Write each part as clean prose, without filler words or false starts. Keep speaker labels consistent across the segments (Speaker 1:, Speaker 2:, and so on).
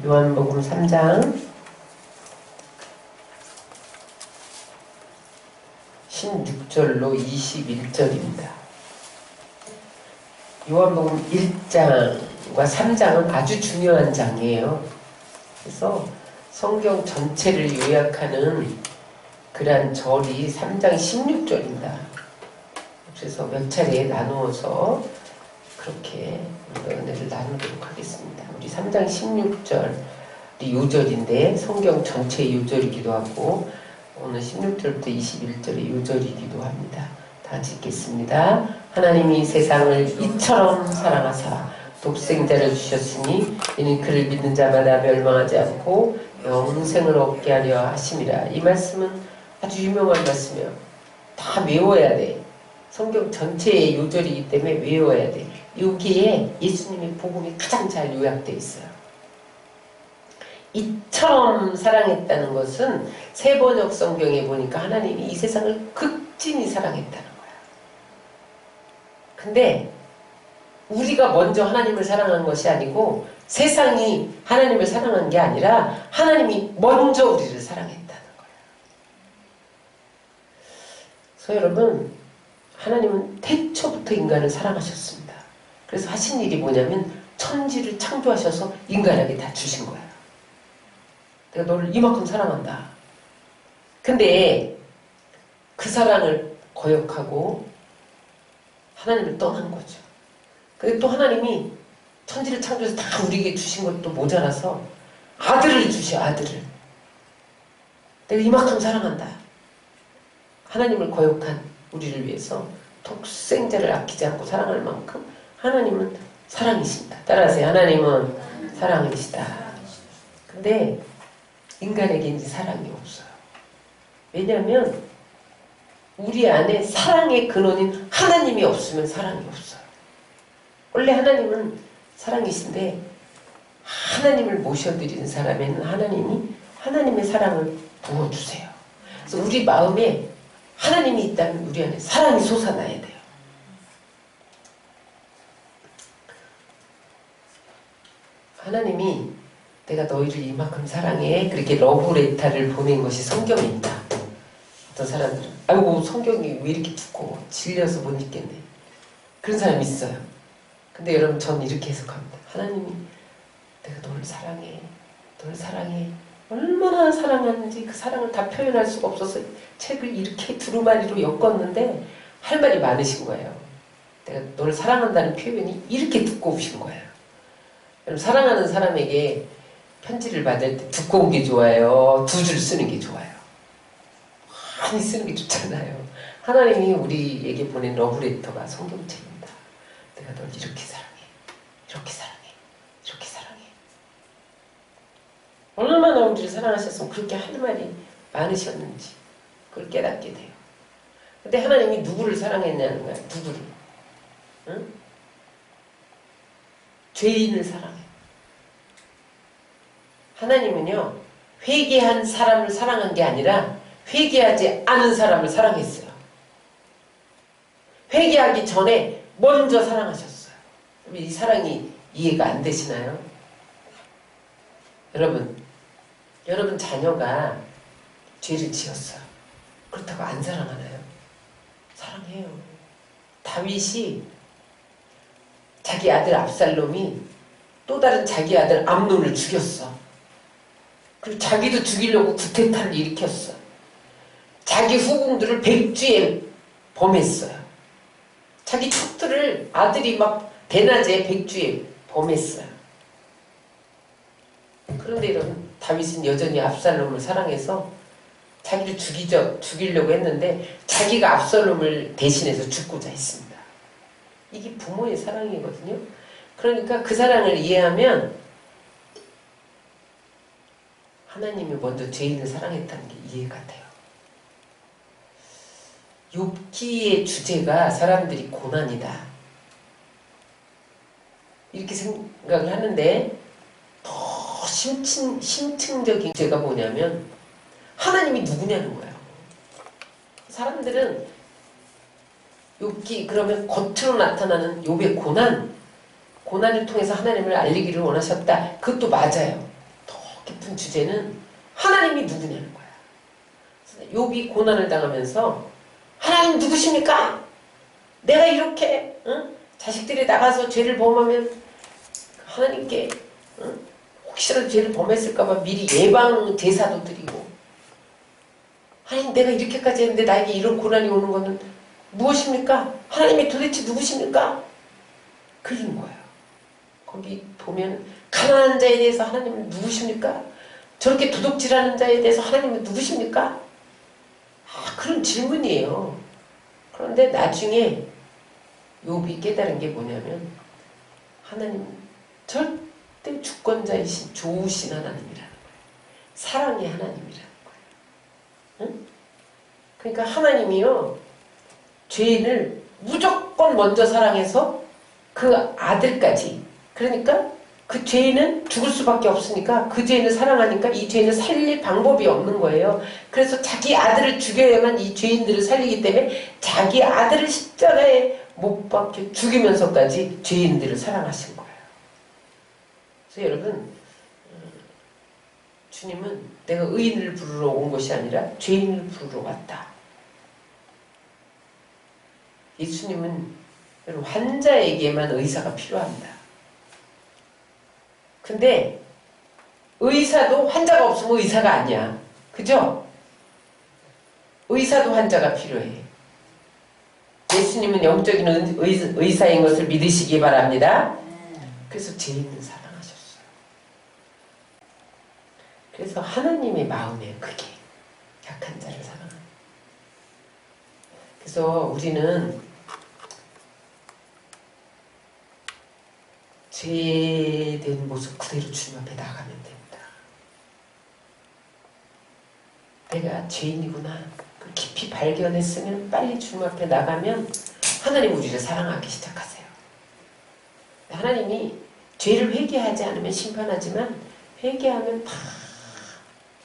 Speaker 1: 요한복음 3장 16절로 21절입니다. 요한복음 1장과 3장은 아주 중요한 장이에요. 그래서 성경 전체를 요약하는 그러한 절이 3장 16절입니다. 그래서 몇 차례에 나누어서 그렇게 은혜를 나누도록 하겠습니다. 우리 3장 16절 요절인데 성경 전체 요절이기도 하고 오늘 16절부터 21절의 요절이기도 합니다. 다 같이 읽겠습니다. 하나님이 세상을 이처럼 사랑하사 독생자를 주셨으니 이는 그를 믿는 자마다 멸망하지 않고 영생을 얻게 하려 하심이라. 이 말씀은 아주 유명한 말씀이에요. 다 외워야 돼. 성경 전체의 요절이기 때문에 외워야 돼. 여기에 예수님의 복음이 가장 잘 요약되어 있어요. 이처럼 사랑했다는 것은 세번역 성경에 보니까 하나님이 이 세상을 극진히 사랑했다는 거야. 근데 우리가 먼저 하나님을 사랑한 것이 아니고 세상이 하나님을 사랑한 게 아니라 하나님이 먼저 우리를 사랑했다는 거야. 그래서 여러분, 하나님은 태초부터 인간을 사랑하셨습니다. 그래서 하신 일이 뭐냐면 천지를 창조하셔서 인간에게 다 주신 거야. 내가 너를 이만큼 사랑한다. 근데 그 사랑을 거역하고 하나님을 떠난 거죠. 근데 또 하나님이 천지를 창조해서 다 우리에게 주신 것도 모자라서 아들을 주셔, 아들을. 내가 이만큼 사랑한다. 하나님을 거역한 우리를 위해서 독생자를 아끼지 않고 사랑할 만큼 하나님은 사랑이십니다. 따라하세요. 하나님은 사랑이시다. 근데 인간에게 이제 사랑이 없어요. 왜냐하면 우리 안에 사랑의 근원인 하나님이 없으면 사랑이 없어요. 원래 하나님은 사랑이신데 하나님을 모셔드리는 사람에는 하나님이 하나님의 사랑을 부어주세요. 그래서 우리 마음에 하나님이 있다면 우리 안에 사랑이 솟아나야 돼요. 하나님이 내가 너희를 이만큼 사랑해 그렇게 러브레터를 보낸 것이 성경입니다. 어떤 사람들은 아이고 성경이 왜 이렇게 두꺼워 질려서 못 읽겠네 그런 사람이 있어요. 근데 여러분 전 이렇게 해석합니다. 하나님이 내가 너를 사랑해 너를 사랑해 얼마나 사랑하는지 그 사랑을 다 표현할 수가 없어서 책을 이렇게 두루마리로 엮었는데 할 말이 많으신 거예요. 내가 너를 사랑한다는 표현이 이렇게 두꺼우신 거예요. 여러분 사랑하는 사람에게 편지를 받을 때 두꺼운 게 좋아요? 두 줄 쓰는 게 좋아요? 많이 쓰는 게 좋잖아요. 하나님이 우리에게 보낸 러브레터가 성경책입니다. 내가 널 이렇게 사랑해. 이렇게 사랑해. 이렇게 사랑해. 얼마나 우리를 사랑하셨으면 그렇게 할 말이 많으셨는지 그걸 깨닫게 돼요. 근데 하나님이 누구를 사랑했냐는 거야. 누구를. 응? 죄인을 사랑해. 하나님은요 회개한 사람을 사랑한 게 아니라 회개하지 않은 사람을 사랑했어요. 회개하기 전에 먼저 사랑하셨어요. 이 사랑이 이해가 안 되시나요? 여러분 자녀가 죄를 지었어요. 그렇다고 안 사랑하나요? 사랑해요. 다윗이 자기 아들 압살롬이 또 다른 자기 아들 암논을 죽였어. 그리고 자기도 죽이려고 구테타를 일으켰어. 자기 후궁들을 백주에 범했어요. 자기 척들을 아들이 막 대낮에 백주에 범했어요. 그런데 여러분 다윗은 여전히 압살롬을 사랑해서 자기를 죽이려고 했는데 자기가 압살롬을 대신해서 죽고자 했습니다. 이게 부모의 사랑이거든요. 그러니까 그 사랑을 이해하면 하나님이 먼저 죄인을 사랑했다는 게 이해가 돼요. 욥기의 주제가 사람들이 고난이다. 이렇게 생각을 하는데 더 심층적인 주제가 뭐냐면 하나님이 누구냐는 거예요. 사람들은 욥기 그러면 겉으로 나타나는 욥의 고난을 통해서 하나님을 알리기를 원하셨다. 그것도 맞아요. 깊은 주제는 하나님이 누구냐는 거야. 욥이 고난을 당하면서 하나님 누구십니까? 내가 이렇게 자식들이 나가서 죄를 범하면 하나님께 혹시라도 죄를 범했을까봐 미리 예방 제사도 드리고, 하나님 내가 이렇게까지 했는데 나에게 이런 고난이 오는 것은 무엇입니까? 하나님이 도대체 누구십니까? 그런 거예요. 거기 보면 가난한 자에 대해서 하나님은 누구십니까? 저렇게 도둑질하는 자에 대해서 하나님은 누구십니까? 그런 질문이에요. 그런데 나중에 욥이 깨달은 게 뭐냐면 하나님 절대 주권자이신 좋으신 하나님이라는 거예요. 사랑의 하나님이라는 거예요. 응? 그러니까 하나님이요, 죄인을 무조건 먼저 사랑해서 그 아들까지, 그러니까 그 죄인은 죽을 수밖에 없으니까 그 죄인을 사랑하니까 이 죄인을 살릴 방법이 없는 거예요. 그래서 자기 아들을 죽여야만 이 죄인들을 살리기 때문에 자기 아들을 십자가에 못 박혀 죽이면서까지 죄인들을 사랑하신 거예요. 그래서 여러분, 주님은 내가 의인을 부르러 온 것이 아니라 죄인을 부르러 왔다. 예수님은 여러분 환자에게만 의사가 필요합니다. 근데 의사도 환자가 없으면 의사가 아니야. 그죠? 의사도 환자가 필요해. 예수님은 영적인 의사인 것을 믿으시기 바랍니다. 그래서 죄인을 사랑하셨어요. 그래서 하나님의 마음에 그게 약한 자를 사랑하는. 그래서 우리는 죄된 모습 그대로 주님 앞에 나가면 됩니다. 내가 죄인이구나 깊이 발견했으면 빨리 주님 앞에 나가면 하나님 우리를 사랑하기 시작하세요. 하나님이 죄를 회개하지 않으면 심판하지만 회개하면 다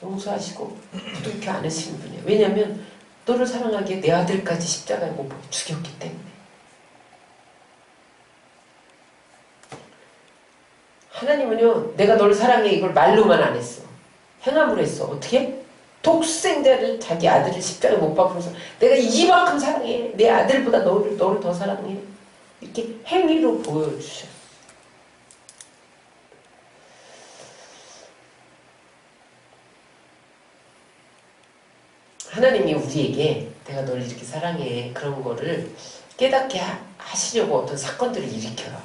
Speaker 1: 용서하시고 부둥켜 안으시는 분이에요. 왜냐하면 너를 사랑하기에 내 아들까지 십자가에 못 박아 죽였기 때문에. 하나님은요, 내가 너를 사랑해 이걸 말로만 안 했어. 행함으로 했어. 어떻게? 독생자를 자기 아들을 십자가에 못 박으면서 내가 이만큼 사랑해. 내 아들보다 너를 더 사랑해. 이렇게 행위로 보여주셨어. 하나님이 우리에게 내가 너를 이렇게 사랑해 그런 거를 깨닫게 하시려고 어떤 사건들을 일으켜요.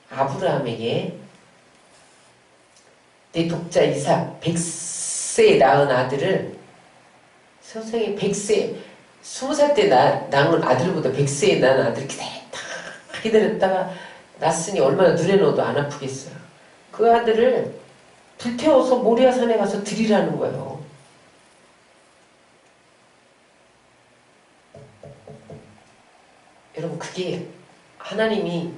Speaker 1: 아브라함에게 내 독자 이삭 100세에 낳은 아들을 선생이 100세 20살 때 낳은 아들보다 100세에 낳은 아들 기다렸다가 낳았으니 얼마나 눈에 넣어도 안 아프겠어요. 그 아들을 불태워서 모리아산에 가서 드리라는 거예요. 여러분 그게 하나님이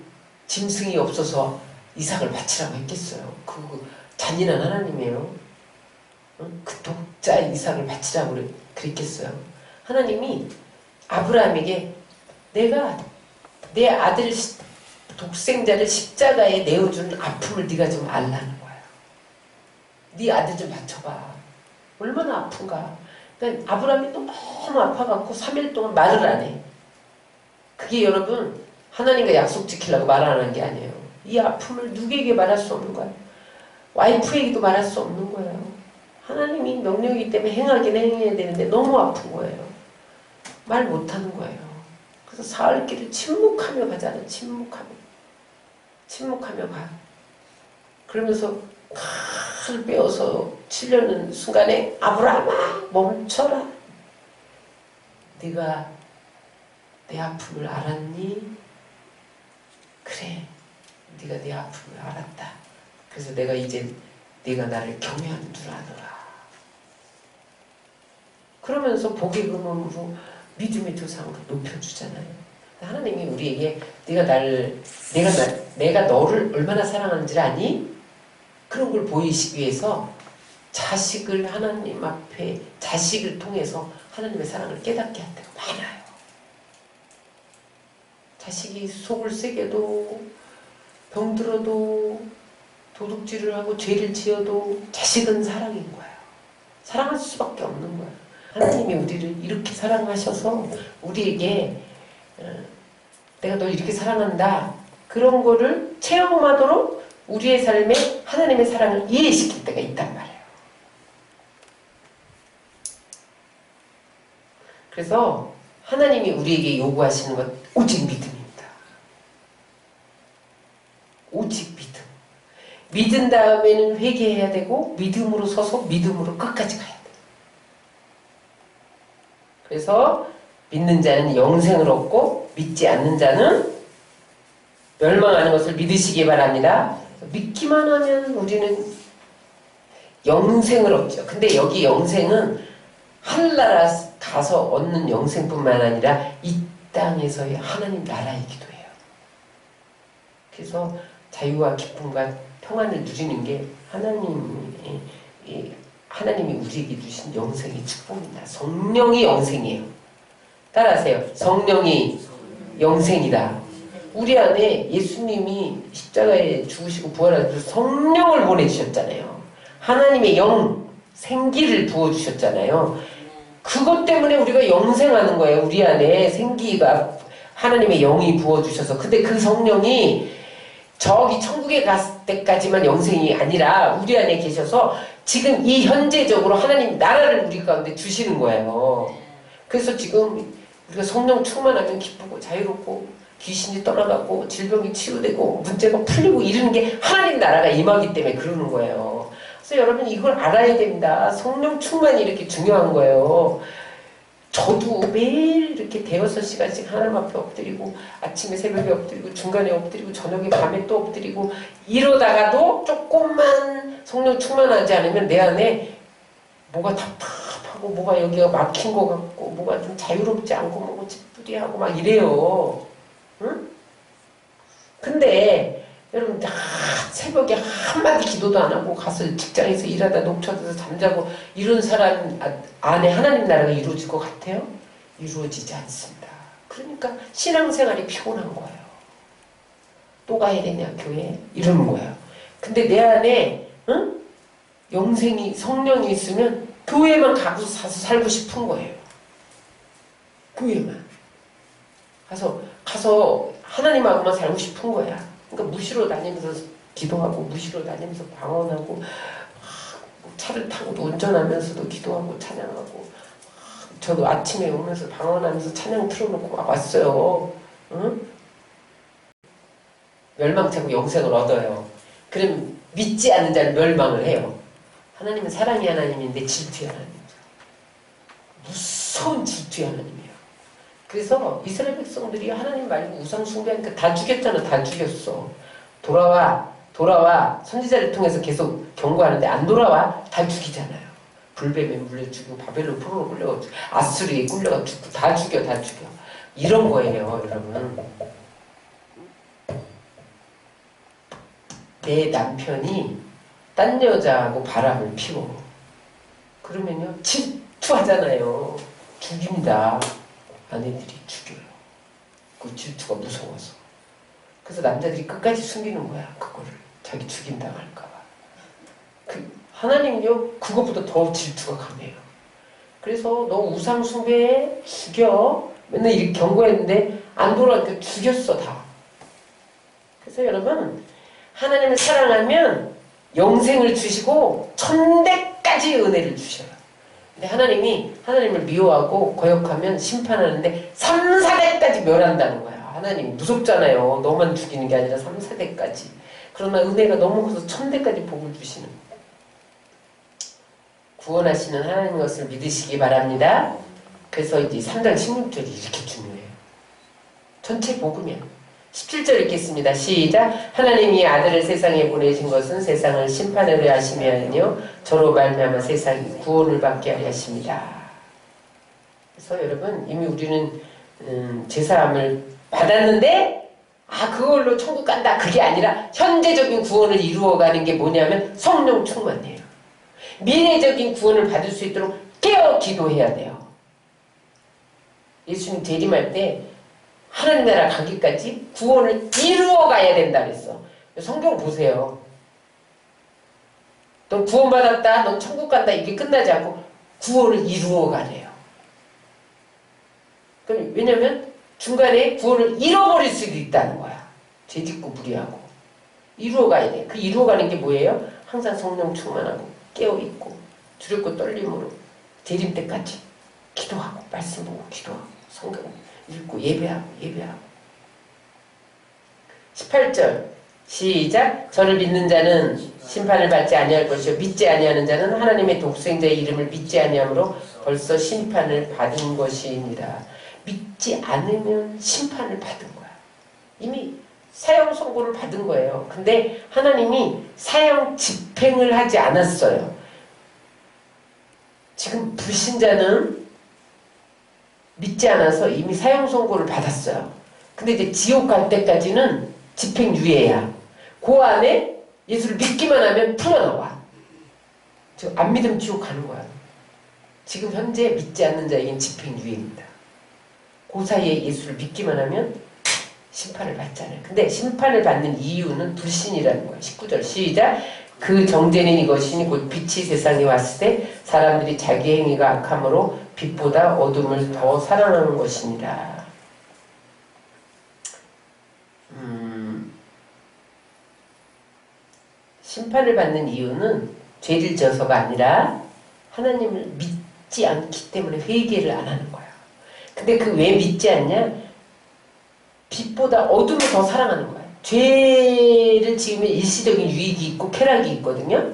Speaker 1: 짐승이 없어서 이삭을 바치라고 했겠어요. 그 잔인한 하나님이에요. 그 독자 이삭을 바치라고 그랬겠어요. 하나님이 아브라함에게 내가 내 아들 독생자를 십자가에 내어주는 아픔을 네가 좀 알라는 거예요. 네 아들 좀 바쳐봐. 얼마나 아픈가. 그러니까 아브라함이 너무 아파갖고 3일 동안 말을 안 해. 그게 여러분 하나님과 약속 지키려고 말 안 하는 게 아니에요. 이 아픔을 누구에게 말할 수 없는 거예요. 와이프에게도 말할 수 없는 거예요. 하나님이 명령이기 때문에 행하긴 행해야 되는데 너무 아픈 거예요. 말 못하는 거예요. 그래서 사흘길을 침묵하며 가잖아요. 침묵하며 가. 그러면서 칼을 빼어서 치려는 순간에 아브라함아 멈춰라. 네가 내 아픔을 알았니? 그래, 네가 내 아픔을 알았다. 그래서 내가 이제 네가 나를 경외하는 줄 아노라. 그러면서 복의 근원으로 믿음의 조상으로 높여주잖아요. 하나님이 우리에게 내가 너를 얼마나 사랑하는지를 아니? 그런 걸 보이시기 위해서 자식을 하나님 앞에 자식을 통해서 하나님의 사랑을 깨닫게 할 때가 많아요. 자식이 속을 세게도 병들어도 도둑질을 하고 죄를 지어도 자식은 사랑인 거야. 사랑할 수밖에 없는 거야. 하나님이 우리를 이렇게 사랑하셔서 우리에게 내가 널 이렇게 사랑한다. 그런 거를 체험하도록 우리의 삶에 하나님의 사랑을 이해시킬 때가 있단 말이에요. 그래서 하나님이 우리에게 요구하시는 것 오직 믿음입니다. 오직 믿음. 믿은 다음에는 회개해야 되고 믿음으로 서서 믿음으로 끝까지 가야 돼요. 그래서 믿는 자는 영생을 얻고 믿지 않는 자는 멸망하는 것을 믿으시기 바랍니다. 믿기만 하면 우리는 영생을 얻죠. 근데 여기 영생은 하늘나라 가서 얻는 영생뿐만 아니라 이 땅에서의 하나님 나라이기도 해요. 그래서 자유와 기쁨과 평안을 누리는 게 하나님이 우리에게 주신 영생의 축복입니다. 성령이 영생이에요. 따라하세요. 성령이 영생이다. 우리 안에 예수님이 십자가에 죽으시고 부활하셔서 성령을 보내주셨잖아요. 하나님의 영, 생기를 부어주셨잖아요. 그것 때문에 우리가 영생하는 거예요. 우리 안에 생기가 하나님의 영이 부어주셔서. 근데 그 성령이 저기 천국에 갔을 때까지만 영생이 아니라 우리 안에 계셔서 지금 이 현재적으로 하나님 나라를 우리 가운데 주시는 거예요. 그래서 지금 우리가 성령 충만하면 기쁘고 자유롭고 귀신이 떠나가고 질병이 치유되고 문제가 풀리고 이러는 게 하나님 나라가 임하기 때문에 그러는 거예요. 그래서 여러분 이걸 알아야 됩니다. 성령 충만이 이렇게 중요한 거예요. 저도 매일 이렇게 대여섯 시간씩 하나님 앞에 엎드리고 아침에 새벽에 엎드리고 중간에 엎드리고 저녁에 밤에 또 엎드리고 이러다가도 조금만 성령 충만하지 않으면 내 안에 뭐가 답답하고 뭐가 여기가 막힌 것 같고 뭐가 좀 자유롭지 않고 뭐가 찌뿌리하고 막 이래요. 응? 근데 여러분 새벽에 한마디 기도도 안 하고 가서 직장에서 일하다 녹초돼서 잠자고 이런 사람 안에 하나님 나라가 이루어질 것 같아요? 이루어지지 않습니다. 그러니까 신앙생활이 피곤한 거예요. 또 가야 되냐 교회? 이러는 거예요. 근데 내 안에 영생이 성령이 있으면 교회만 가서 살고 싶은 거예요. 교회만 가서 하나님하고만 살고 싶은 거야. 그러니까 무시로 다니면서 기도하고 무시로 다니면서 방언하고 차를 타고도 운전하면서도 기도하고 찬양하고 저도 아침에 오면서 방언하면서 찬양 틀어놓고 왔어요. 응? 멸망차고 영생을 얻어요. 그럼 믿지 않는 자는 멸망을 해요. 하나님은 사랑의 하나님인데 질투의 하나님이죠. 무서운 질투의 하나님이에요. 그래서 이스라엘 백성들이 하나님 말고 우상 숭배하니까 다 죽였잖아. 다 죽였어. 돌아와 선지자를 통해서 계속 경고하는데 안 돌아와. 다 죽이잖아요. 불뱀에 물려 죽이고 바벨론 포로로 끌려가 죽고 아수리에 끌려가 죽고 다 죽여. 이런 거예요 여러분. 내 남편이 딴 여자하고 바람을 피워. 그러면요 질투하잖아요. 죽입니다. 아내들이 죽여요. 그 질투가 무서워서. 그래서 남자들이 끝까지 숨기는 거야. 그거를. 자기 죽임당할까 봐. 하나님은요 그것보다 더 질투가 강해요. 그래서 너 우상 숭배해? 죽여. 맨날 이렇게 경고했는데 안 돌아오니까 죽였어 다. 그래서 여러분 하나님을 사랑하면 영생을 주시고 천대까지 은혜를 주셔요. 근데 하나님을 미워하고 거역하면 심판하는데 3, 4대까지 멸한다는 거야. 하나님 무섭잖아요. 너만 죽이는 게 아니라 3, 4대까지. 그러나 은혜가 너무 커서 1000대까지 복을 주시는 거예요. 구원하시는 하나님 것을 믿으시기 바랍니다. 그래서 이제 3장 16절이 이렇게 중요해요. 전체 복음이야. 17절 읽겠습니다. 시작. 하나님이 아들을 세상에 보내신 것은 세상을 심판하려 하심이 아니요 저로 말미암아 세상이 구원을 받게 하려 하십니다. 그래서 여러분 이미 우리는 제사함을 받았는데 그걸로 천국 간다 그게 아니라 현재적인 구원을 이루어가는 게 뭐냐면 성령 충만이에요. 미래적인 구원을 받을 수 있도록 깨어 기도해야 돼요. 예수님 재림할 때 하나님 나라 가기까지 구원을 이루어 가야 된다 그랬어. 성경 보세요. 넌 구원받았다, 넌 천국 간다, 이게 끝나지 않고 구원을 이루어 가래요. 왜냐면 중간에 구원을 잃어버릴 수도 있다는 거야. 죄짓고 무리하고. 이루어 가야 돼. 그 이루어 가는 게 뭐예요? 항상 성령 충만하고 깨어있고 두렵고 떨림으로 재림 때까지 기도하고 말씀 보고 기도하고 성경 읽고 예배하고 18절 시작. 저를 믿는 자는 심판을 받지 아니할 것이요 믿지 아니하는 자는 하나님의 독생자의 이름을 믿지 아니함으로 벌써 심판을 받은 것이니라. 믿지 않으면 심판을 받은 거야. 이미 사형 선고를 받은 거예요. 근데 하나님이 사형 집행을 하지 않았어요. 지금 불신자는 믿지 않아서 이미 사형 선고를 받았어요. 근데 이제 지옥 갈 때까지는 집행유예야. 그 안에 예수를 믿기만 하면 풀려나와. 안 믿으면 지옥 가는 거야. 지금 현재 믿지 않는 자에겐 집행유예입니다. 그 사이에 예수를 믿기만 하면 심판을 받잖아요. 근데 심판을 받는 이유는 불신이라는 거예요. 19절 시작. 그 정죄는 이것이니 곧 빛이 세상에 왔을 때 사람들이 자기 행위가 악함으로 빛보다 어둠을 더 사랑하는 것이니라. 심판을 받는 이유는 죄를 져서가 아니라 하나님을 믿지 않기 때문에 회개를 안 하는 거야. 근데 그 왜 믿지 않냐? 빛보다 어둠을 더 사랑하는 거야. 죄를 지으면 일시적인 유익이 있고 쾌락이 있거든요.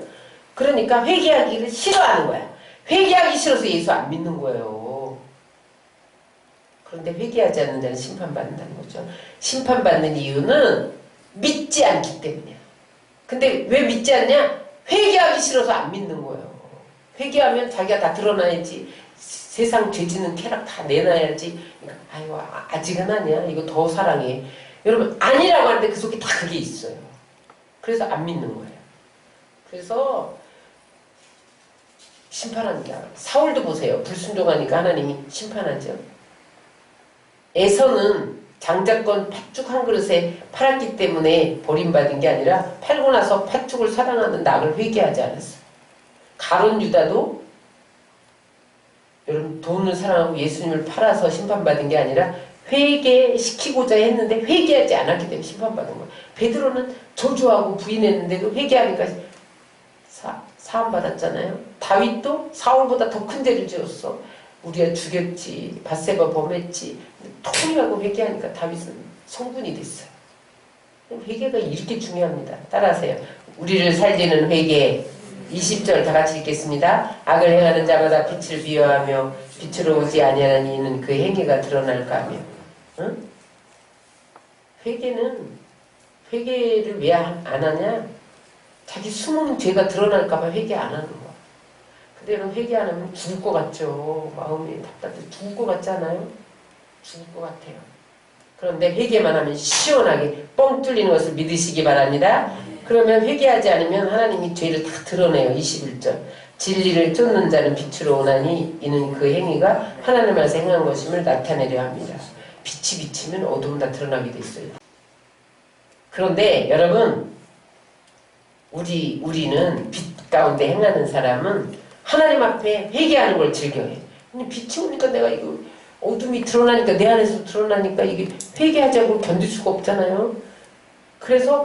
Speaker 1: 그러니까 회개하기를 싫어하는 거야. 회개하기 싫어서 예수 안 믿는 거예요. 그런데 회개하지 않는 자는 심판받는다는 거죠. 심판받는 이유는 믿지 않기 때문이야. 근데 왜 믿지 않냐? 회개하기 싫어서 안 믿는 거예요. 회개하면 자기가 다 드러나야지. 세상 죄지는 쾌락 다 내놔야지. 그러니까 아유 아직은 아니야. 이거 더 사랑해. 여러분 아니라고 하는데 그 속에 다 그게 있어요. 그래서 안 믿는 거예요. 그래서 심판하는 게 알아요. 사울도 보세요. 불순종하니까 하나님이 심판하죠. 에서는 장자권 팥죽 한 그릇에 팔았기 때문에 버림받은 게 아니라 팔고 나서 팥죽을 사랑하는 낙을 회개하지 않았어요. 가룟 유다도 여러분 돈을 사랑하고 예수님을 팔아서 심판받은 게 아니라 회개시키고자 했는데 회개하지 않았기 때문에 심판받은 거예요. 베드로는 저주하고 부인했는데도 회개하니까 사함받았잖아요. 다윗도 사울보다 더 큰 죄를 지었어. 우리가 죽였지, 밧세바 범했지. 통일하고 회개하니까 다윗은 성군이 됐어요. 회개가 이렇게 중요합니다. 따라하세요. 우리를 살리는 회개. 20절 다 같이 읽겠습니다. 악을 행하는 자마다 빛을 비워하며 빛으로 오지 아니하는 이는 그 행위가 드러날까 하며. 응? 회개를 왜 안 하냐? 자기 숨은 죄가 드러날까 봐 회개 안 하는 거야. 근데 여러분 회개 안 하면 죽을 것 같죠. 마음이 답답해서 죽을 것 같지 않아요? 죽을 것 같아요. 그런데 회개만 하면 시원하게 뻥 뚫리는 것을 믿으시기 바랍니다. 그러면 회개하지 않으면 하나님이 죄를 다 드러내요. 21절. 진리를 쫓는 자는 빛으로 오나니 이는 그 행위가 하나님 안에서 행한 것임을 나타내려 합니다. 빛이 비치면 어둠 다 드러나게 돼 있어요. 그런데 여러분 우리는 빛 가운데 행하는 사람은 하나님 앞에 회개하는 걸 즐겨해. 근데 빛이 오니까 내가 이거 어둠이 드러나니까 내 안에서 드러나니까 이게 회개하자고 견딜 수가 없잖아요. 그래서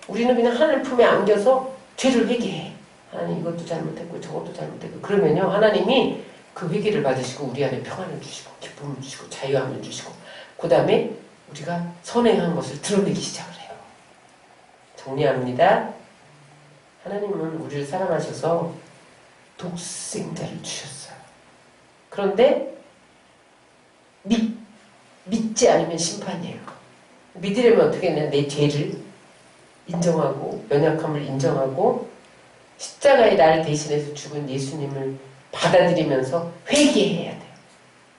Speaker 1: 우리는 그냥 하나님 품에 안겨서 죄를 회개해. 하나님 이것도 잘못했고 저것도 잘못했고 그러면요 하나님이 그 회개를 받으시고 우리 안에 평안을 주시고 기쁨을 주시고 자유함을 주시고 그 다음에 우리가 선행한 것을 드러내기 시작을 해요. 정리합니다. 하나님은 우리를 사랑하셔서 독생자를 주셨어요. 그런데 믿지 않으면 심판이에요. 믿으려면 어떻게 했냐? 내 죄를 인정하고 연약함을 인정하고 십자가에 나를 대신해서 죽은 예수님을 받아들이면서 회개해야 돼요.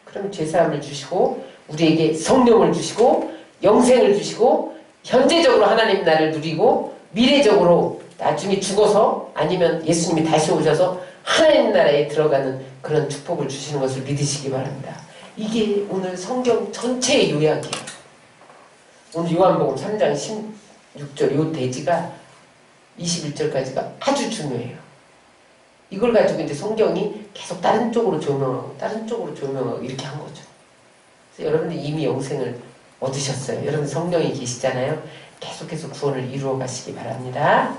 Speaker 1: 그럼 죄사함을 주시고 우리에게 성령을 주시고 영생을 주시고 현재적으로 하나님 나를 누리고 미래적으로 나중에 죽어서 아니면 예수님이 다시 오셔서 하나님 나라에 들어가는 그런 축복을 주시는 것을 믿으시기 바랍니다. 이게 오늘 성경 전체의 요약이에요. 오늘 요한복음 3장 16절 요 대지가 21절까지가 아주 중요해요. 이걸 가지고 이제 성경이 계속 다른 쪽으로 조명하고 다른 쪽으로 조명하고 이렇게 한 거죠. 그래서 여러분들 이미 영생을 얻으셨어요. 여러분 성령이 계시잖아요. 계속해서 구원을 이루어 가시기 바랍니다.